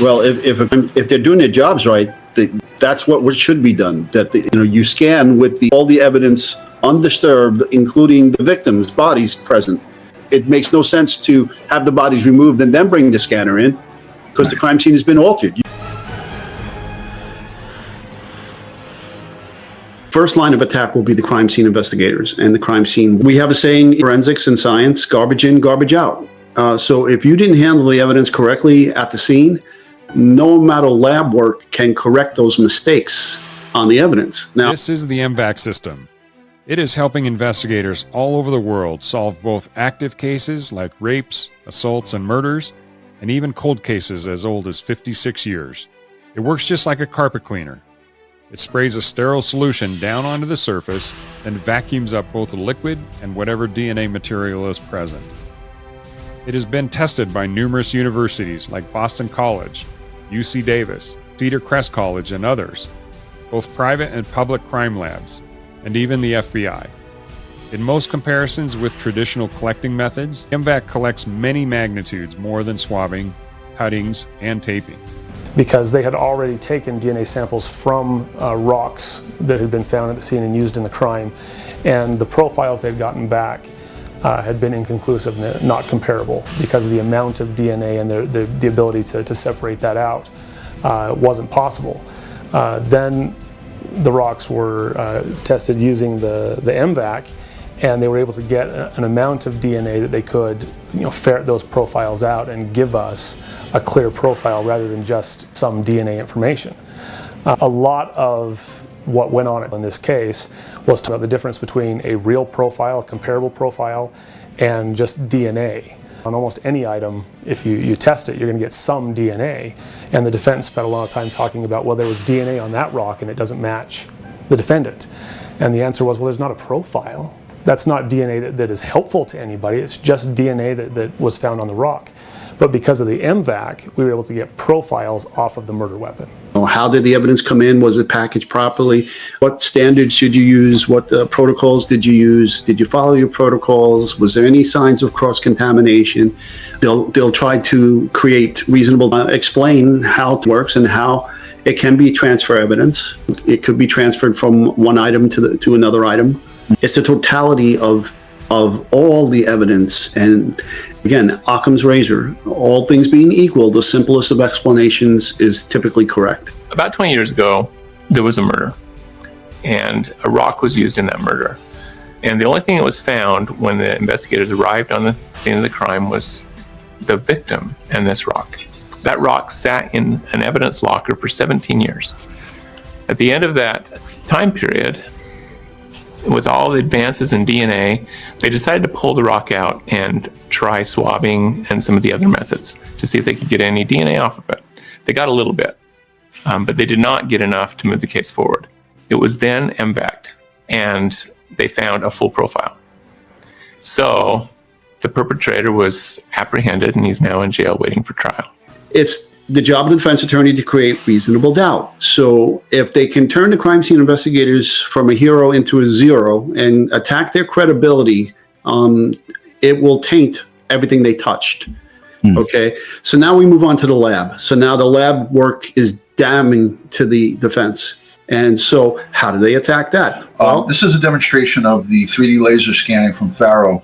Well, if they're doing their jobs right, that's what should be done. That you scan with all the evidence undisturbed, including the victims' bodies present. It makes no sense to have the bodies removed and then bring the scanner in, because the crime scene has been altered. First line of attack will be the crime scene investigators and the crime scene. We have a saying in forensics and science: garbage in, garbage out. So if you didn't handle the evidence correctly at the scene, no amount of lab work can correct those mistakes on the evidence. Now, this is the M-Vac system. It is helping investigators all over the world solve both active cases like rapes, assaults, and murders, and even cold cases as old as 56 years. It works just like a carpet cleaner. It sprays a sterile solution down onto the surface, then vacuums up both the liquid and whatever DNA material is present. It has been tested by numerous universities like Boston College, UC Davis, Cedar Crest College, and others, both private and public crime labs, and even the FBI. In most comparisons with traditional collecting methods, M-Vac collects many magnitudes more than swabbing, cuttings, and taping. Because they had already taken DNA samples from rocks that had been found at the scene and used in the crime, and the profiles they'd gotten back had been inconclusive, not comparable, because of the amount of DNA and the ability to separate that out wasn't possible. Then the rocks were tested using the M-Vac, and they were able to get an amount of DNA that they could ferret those profiles out and give us a clear profile rather than just some DNA information. A lot of what went on in this case was about the difference between a real profile, a comparable profile, and just DNA. On almost any item, if you test it, you're going to get some DNA. And the defense spent a lot of time talking about, well, there was DNA on that rock and it doesn't match the defendant. And the answer was, well, there's not a profile. That's not DNA that is helpful to anybody. It's just DNA that was found on the rock. But because of the M-Vac, we were able to get profiles off of the murder weapon. How did the evidence come in? Was it packaged properly? What standards should you use? What protocols did you use? Did you follow your protocols? Was there any signs of cross-contamination? They'll try to create reasonable, explain how it works and how it can be transfer evidence. It could be transferred from one item to another item. It's the totality of all the evidence, and again, Occam's razor, all things being equal, the simplest of explanations is typically correct. About 20 years ago, there was a murder, and a rock was used in that murder. And the only thing that was found when the investigators arrived on the scene of the crime was the victim and this rock. That rock sat in an evidence locker for 17 years. At the end of that time period, with all the advances in DNA, they decided to pull the rock out and try swabbing and some of the other methods to see if they could get any DNA off of it. They got a little bit, but they did not get enough to move the case forward. It was then M-Vac'd, and they found a full profile. So the perpetrator was apprehended, and he's now in jail waiting for trial. It's the job of the defense attorney to create reasonable doubt. So if they can turn the crime scene investigators from a hero into a zero and attack their credibility, it will taint everything they touched. Okay, so now we move on to the lab. So now the lab work is damning to the defense. And so how do they attack that? Well, this is a demonstration of the 3D laser scanning from Faro.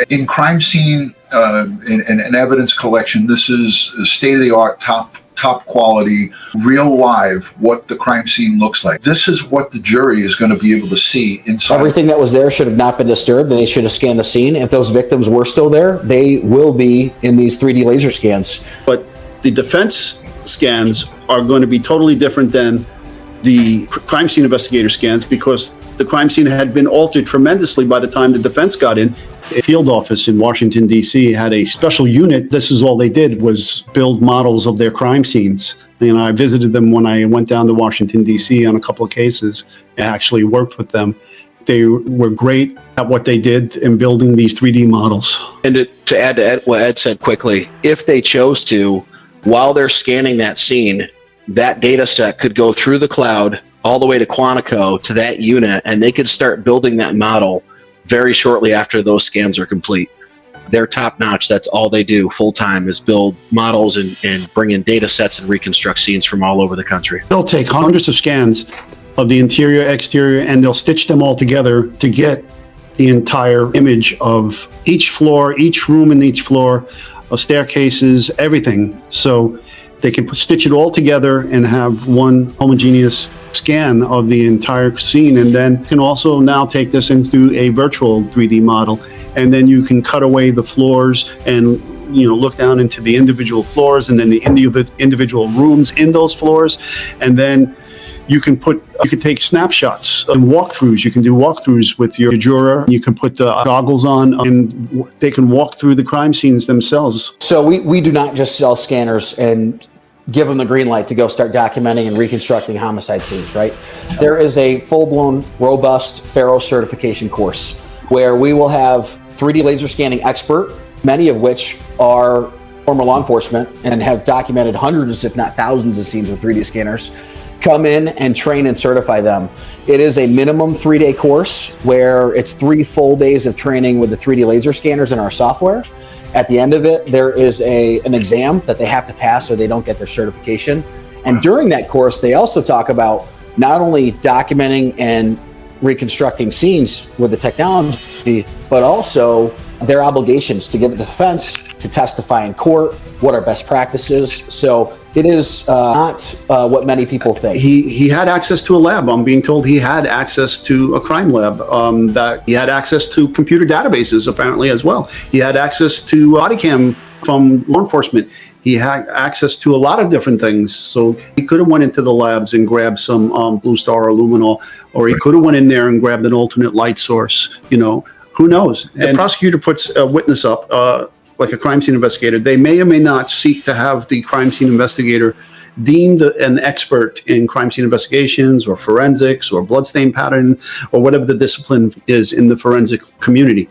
In crime scene and evidence collection, this is state-of-the-art, top quality, real live, what the crime scene looks like. This is what the jury is going to be able to see inside. Everything that was there should have not been disturbed, and they should have scanned the scene. If those victims were still there, they will be in these 3D laser scans. But the defense scans are going to be totally different than the crime scene investigator scans, because the crime scene had been altered tremendously by the time the defense got in. A field office in Washington, D.C. had a special unit. This is all they did, was build models of their crime scenes. And I visited them when I went down to Washington, D.C. on a couple of cases. I actually worked with them. They were great at what they did in building these 3D models. And to add to what Ed said quickly, if they chose to, while they're scanning that scene, that data set could go through the cloud all the way to Quantico to that unit, and they could start building that model very shortly after those scans are complete. They're top notch. That's all they do full time is build models and bring in data sets and reconstruct scenes from all over the country. They'll take hundreds of scans of the interior, exterior, and they'll stitch them all together to get the entire image of each floor, each room in each floor, of staircases, everything. So they can stitch it all together and have one homogeneous scan of the entire scene, and then can also now take this into a virtual 3D model, and then you can cut away the floors and look down into the individual floors and then the individual rooms in those floors, and then you can take snapshots and walkthroughs. You can do walkthroughs with your juror. You can put the goggles on and they can walk through the crime scenes themselves. So we do not just sell scanners and give them the green light to go start documenting and reconstructing homicide scenes, right? There is a full-blown, robust FARO certification course where we will have 3D laser scanning expert, many of which are former law enforcement and have documented hundreds, if not thousands of scenes with 3D scanners, come in and train and certify them. It is a minimum 3-day course where it's 3 full days of training with the 3D laser scanners in our software. At the end of it, there is an exam that they have to pass or they don't get their certification. And during that course, they also talk about not only documenting and reconstructing scenes with the technology, but also their obligations to give it to defense, to testify in court, what are best practices. So it is not what many people think. He had access to a lab. I'm being told he had access to a crime lab, that he had access to computer databases apparently as well. He had access to body cam from law enforcement. He had access to a lot of different things. So he could have went into the labs and grabbed some Blue Star or Luminol, or he could have went in there and grabbed an alternate light source, who knows? And the prosecutor puts a witness up, like a crime scene investigator. They may or may not seek to have the crime scene investigator deemed an expert in crime scene investigations or forensics or bloodstain pattern or whatever the discipline is in the forensic community.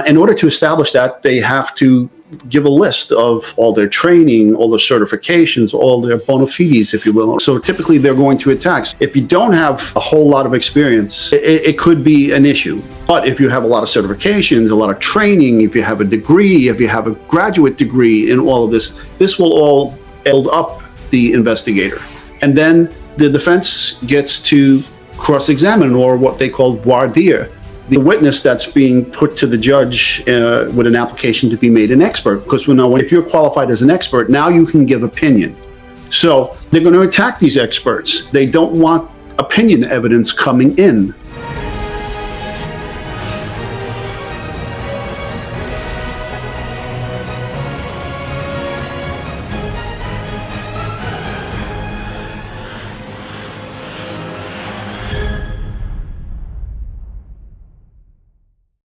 In order to establish that, they have to give a list of all their training, all their certifications, all their bona fides, if you will. So typically they're going to attack. If you don't have a whole lot of experience, it could be an issue. But if you have a lot of certifications, a lot of training, if you have a degree, if you have a graduate degree in all of this, this will all build up the investigator. And then the defense gets to cross-examine, or what they call voir dire, the witness that's being put to the judge with an application to be made an expert. Because we know if you're qualified as an expert, now you can give opinion. So they're going to attack these experts. They don't want opinion evidence coming in.